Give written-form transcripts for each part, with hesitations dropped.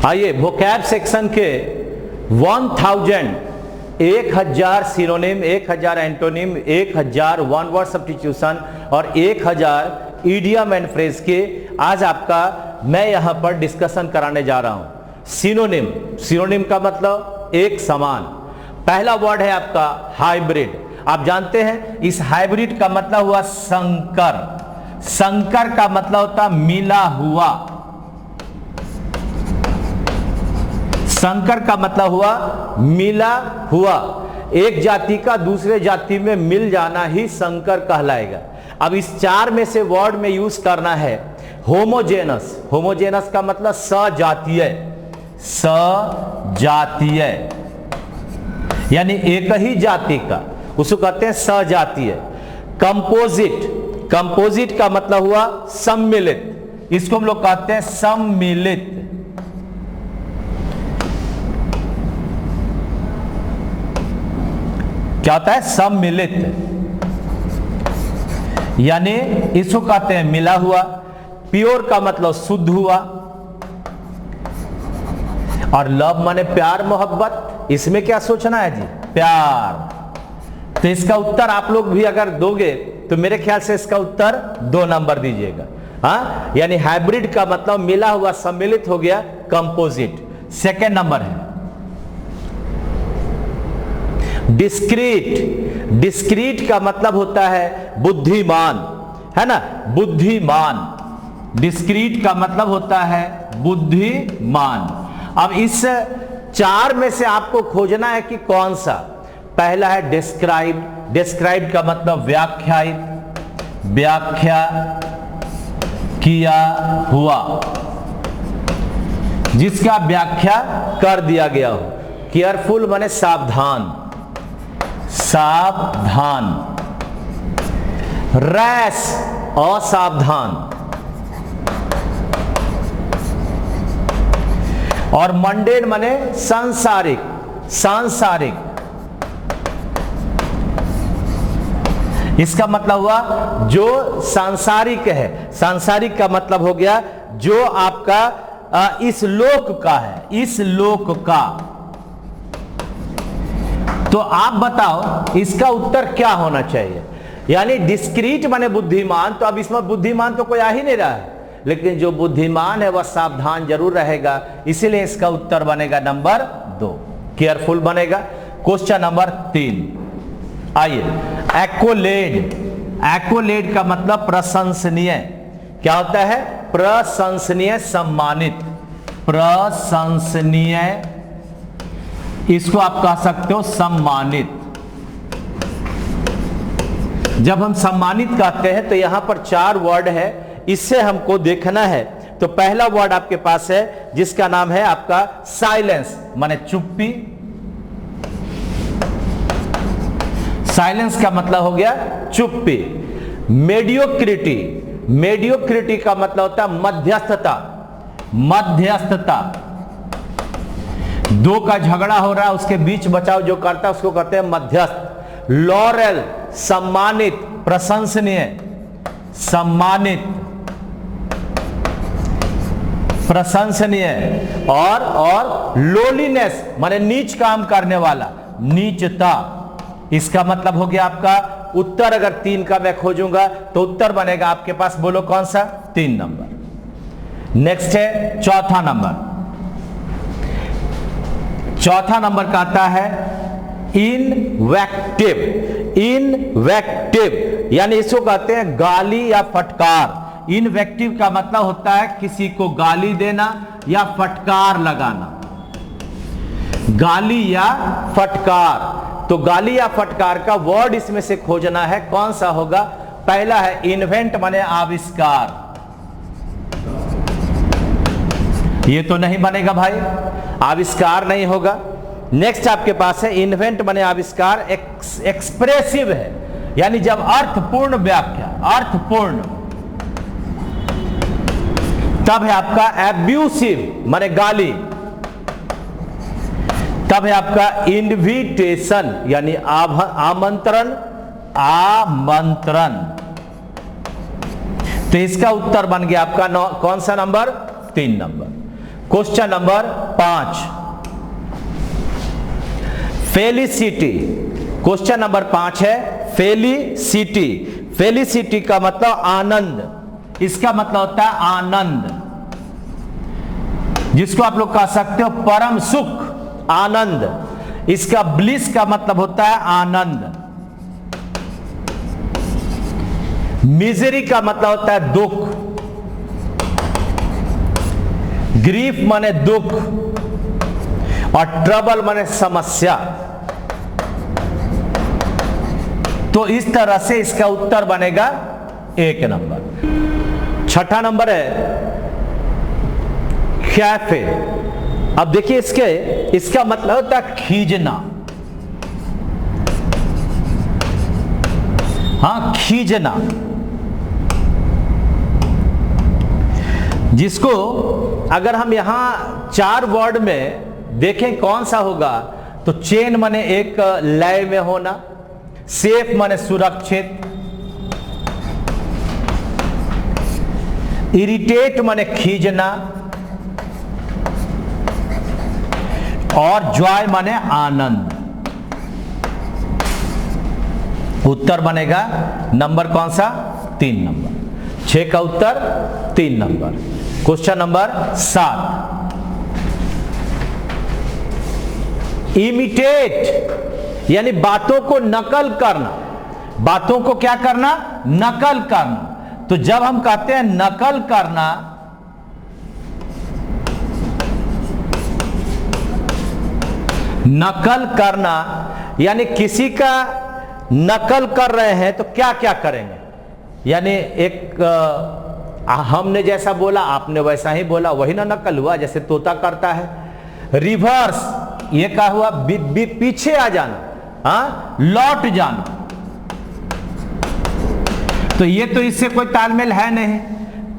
आइए vocab section के 1000 synonym, 1000 antonym, 1000 one word substitution और 1000 इडियम एंड फ्रेज के आज आपका मैं यहां पर डिस्कशन कराने जा रहा हूं। सिनोनिम, सिनोनिम का मतलब एक समान। पहला वर्ड है आपका हाइब्रिड। आप जानते हैं इस हाइब्रिड का मतलब हुआ संकर। संकर का मतलब होता मिला हुआ। संकर का मतलब हुआ मिला हुआ। एक जाति का दूसरे जाति में मिल जाना ही संकर कहलाएगा। अब इस चार में से वर्ड में यूज करना है होमोजेनस। होमोजेनस का मतलब सजातीय, सजातीय यानी एक ही जाति का, उसको कहते हैं सजातीय। कंपोजिट, कंपोजिट का मतलब हुआ सम्मिलित, इसको हम लोग कहते हैं सम्मिलित। क्या होता है? सम्मिलित, यानी इसको कहते हैं मिला हुआ। प्योर का मतलब शुद्ध हुआ। और लव माने प्यार मोहब्बत, इसमें क्या सोचना है जी? प्यार। तो इसका उत्तर आप लोग भी अगर दोगे तो मेरे ख्याल से इसका उत्तर 2 नंबर दीजिएगा। हाँ, यानी हाइब्रिड का मतलब मिला हुआ, सम्मिलित हो गया कंपोजिट। सेकेंड नंबर है डिस्क्रीट। डिस्क्रीट का मतलब होता है बुद्धिमान, है ना, बुद्धिमान। डिस्क्रीट का मतलब होता है बुद्धिमान। अब इस चार में से आपको खोजना है कि कौन सा। पहला है डिस्क्राइब। डिस्क्राइब का मतलब व्याख्यायित, व्याख्या किया हुआ, जिसका व्याख्या कर दिया गया हो। केयरफुल माने सावधान, सावधान। रैश असावधान। और मंडेन माने सांसारिक, सांसारिक। इसका मतलब हुआ जो सांसारिक है। सांसारिक का मतलब हो गया जो आपका इस लोक का है, इस लोक का। तो आप बताओ इसका उत्तर क्या होना चाहिए। यानी डिस्क्रीट माने बुद्धिमान, तो अब इसमें बुद्धिमान तो कोई आ ही नहीं रहा है, लेकिन जो बुद्धिमान है वह सावधान जरूर रहेगा, इसीलिए इसका उत्तर बनेगा नंबर 2, केयरफुल बनेगा। क्वेश्चन नंबर 3 आइए, एक्कोलेड। एक्कोलेड का मतलब प्रशंसनीय। क्या होता है? प्रशंसनीय, सम्मानित, प्रशंसनीय। इसको आप कह सकते हो सम्मानित। जब हम सम्मानित कहते हैं तो यहां पर 4 वर्ड है, इससे हमको देखना है। तो पहला वर्ड आपके पास है जिसका नाम है आपका साइलेंस, माने चुप्पी। साइलेंस का मतलब हो गया चुप्पी। मेडियोक्रिटी। मेडियोक्रिटी का मतलब होता है मध्यस्थता, मध्यस्थता। दो का झगड़ा हो रहा है, उसके बीच बचाव जो करता है उसको कहते हैं मध्यस्थ। लॉरेल सम्मानित, प्रशंसनीय, सम्मानित, प्रशंसनीय। और लोलीनेस माने नीच काम करने वाला, नीचता। इसका मतलब हो गया आपका उत्तर। अगर 3 का मैं खोजूंगा तो उत्तर बनेगा आपके पास, बोलो कौन सा? 3 नंबर। नेक्स्ट है चौथा नंबर। चौथा नंबर का आता है इनवेक्टिव। इनवेक्टिव यानी इसको कहते हैं गाली या फटकार। इनवेक्टिव का मतलब होता है किसी को गाली देना या फटकार लगाना, गाली या फटकार। तो गाली या फटकार का वर्ड इसमें से खोजना है, कौन सा होगा? पहला है इन्वेंट माने आविष्कार। ये तो नहीं बनेगा भाई, आविष्कार नहीं होगा। नेक्स्ट आपके पास है इन्वेंट माने आविष्कार, एक्सप्रेसिव है, यानी जब अर्थपूर्ण व्याख्या, अर्थपूर्ण। तब है आपका एब्यूसिव माने गाली। तब है आपका इनविटेशन यानी आमंत्रण, आमंत्रण। तो इसका उत्तर बन गया आपका कौन सा number? 3 number. Question number 5, felicity. Question number 5 है फेलिसिटी। फेलिसिटी का मतलब आनंद, इसका मतलब होता है आनंद, जिसको आप लोग कह सकते हो परम सुख, आनंद। इसका ब्लिस का मतलब होता है आनंद। मिजरी का मतलब होता है दुख, ग्रीफ माने दुख, और ट्रबल माने समस्या। तो इस तरह से इसका उत्तर बनेगा 1 नंबर। छठा नंबर है कैफे। अब देखिए इसका मतलब होता है खींचना। हाँ, खींचना, जिसको अगर हम यहां 4 वर्ड में देखें कौन सा होगा, तो चेन माने एक लय में होना, सेफ माने सुरक्षित, इरिटेट माने खींचना, और जॉय माने आनंद। उत्तर बनेगा नंबर कौन सा? 3 नंबर। 6 का उत्तर 3 नंबर। क्वेश्चन नंबर 7, इमिटेट यानी बातों को नकल करना। बातों को क्या करना? नकल करना। तो जब हम कहते हैं नकल करना, नकल करना यानी किसी का नकल कर रहे हैं तो क्या क्या करेंगे? यानी एक हमने जैसा बोला आपने वैसा ही बोला, वही ना नकल हुआ, जैसे तोता करता है। रिवर्स ये क्या हुआ? पीछे आ जाना, हाँ, लौट जाना। तो ये तो इससे कोई तालमेल है नहीं।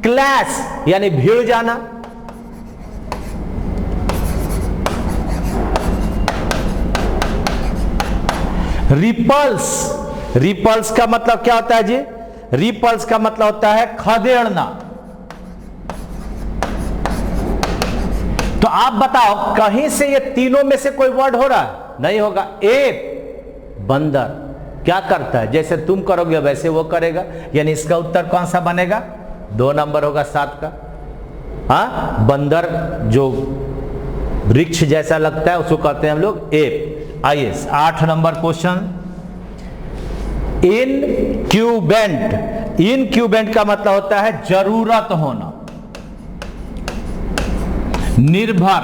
क्लैश यानी भीड़ जाना। रिपल्स, रिपल्स का मतलब क्या होता है जी? रिपल्स का मतलब होता है खदेड़ना। तो आप बताओ कहीं से ये तीनों में से कोई वर्ड हो रहा है? नहीं होगा। एप, बंदर क्या करता है? जैसे तुम करोगे वैसे वो करेगा, यानी इसका उत्तर कौन सा बनेगा? 2 नंबर होगा 7 का। हाँ, बंदर जो वृक्ष जैसा लगता है उसको कहते हैं हम लोग एप। आइए 8 नंबर क्वेश्चन, इनक्यूबेंट। इनक्यूबेंट का मतलब होता है जरूरत होना, निर्भर।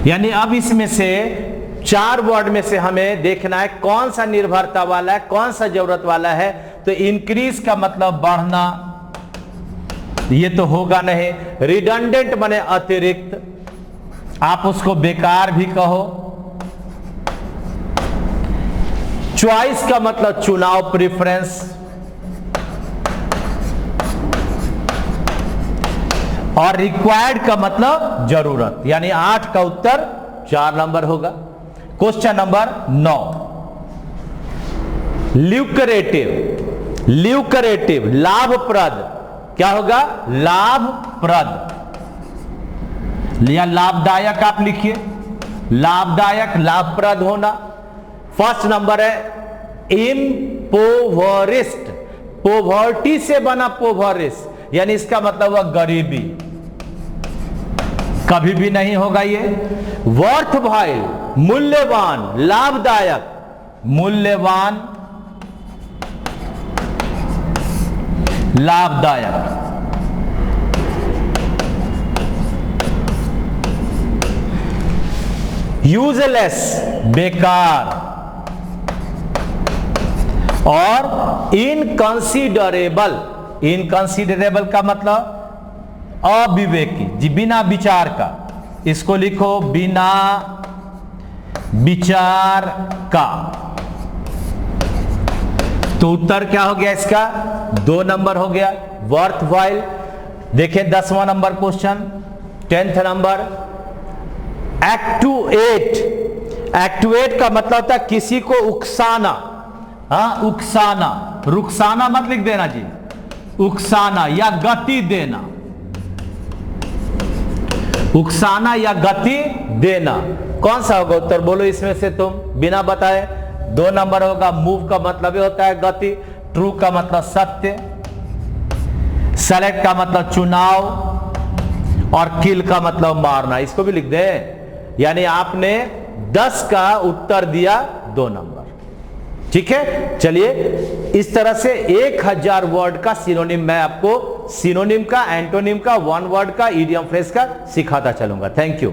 यानी अब इसमें से 4 वर्ड में से हमें देखना है कौन सा निर्भरता वाला है, कौन सा जरूरत वाला है। तो इंक्रीज का मतलब बढ़ना, ये तो होगा नहीं। रिडंडेंट माने अतिरिक्त, आप उसको बेकार भी कहो। चॉइस का मतलब चुनाव, प्रेफरेंस। और रिक्वायर्ड का मतलब जरूरत। यानी 8 का उत्तर 4 नंबर होगा। Question number 9, lucrative. ल्यूक्रेटिव लाभप्रद, क्या होगा? लाभप्रद या लाभदायक आप लिखिए। लाभदायक, लाभप्रद होना। फर्स्ट नंबर है इम्पोवरिस्ट। पोवर्टी से बना पोवरिस्ट, यानी इसका मतलब हुआ गरीबी। कभी भी नहीं होगा ये। वर्थ वाइल, मूल्यवान, लाभदायक, मूल्यवान, लाभदायक। यूजलेस, बेकार। और इनकंसीडरेबल। इनकंसीडरेबल का मतलब अविवेकी, जी, बिना विचार का। इसको लिखो बिना विचार का। तो उत्तर क्या हो गया इसका? 2 नंबर हो गया। Worth while. देखिए 10वां नंबर क्वेश्चन, 10th नंबर, एक्टुएट। एक्टुएट का मतलब होता है किसी को उकसाना। हाँ, उकसाना, रुकसाना मत लिख देना जी, उकसाना या गति देना। उकसाना या गति देना। कौन सा होगा उत्तर, बोलो इसमें से तुम बिना बताए। 2 नंबर होगा मूव का मतलब होता है गति, ट्रू का मतलब सत्य, सेलेक्ट का मतलब चुनाव, और किल का मतलब मारना। इसको भी लिख दें। यानी आपने 10 का उत्तर दिया 2 नंबर। ठीक है, चलिए इस तरह से 1000 वर्ड का सिनोनिम मैं आपको, सिनोनिम का, एंटोनिम का, वन वर्ड का, इडियम फ्रेज का सिखाता चलूंगा। Thank you.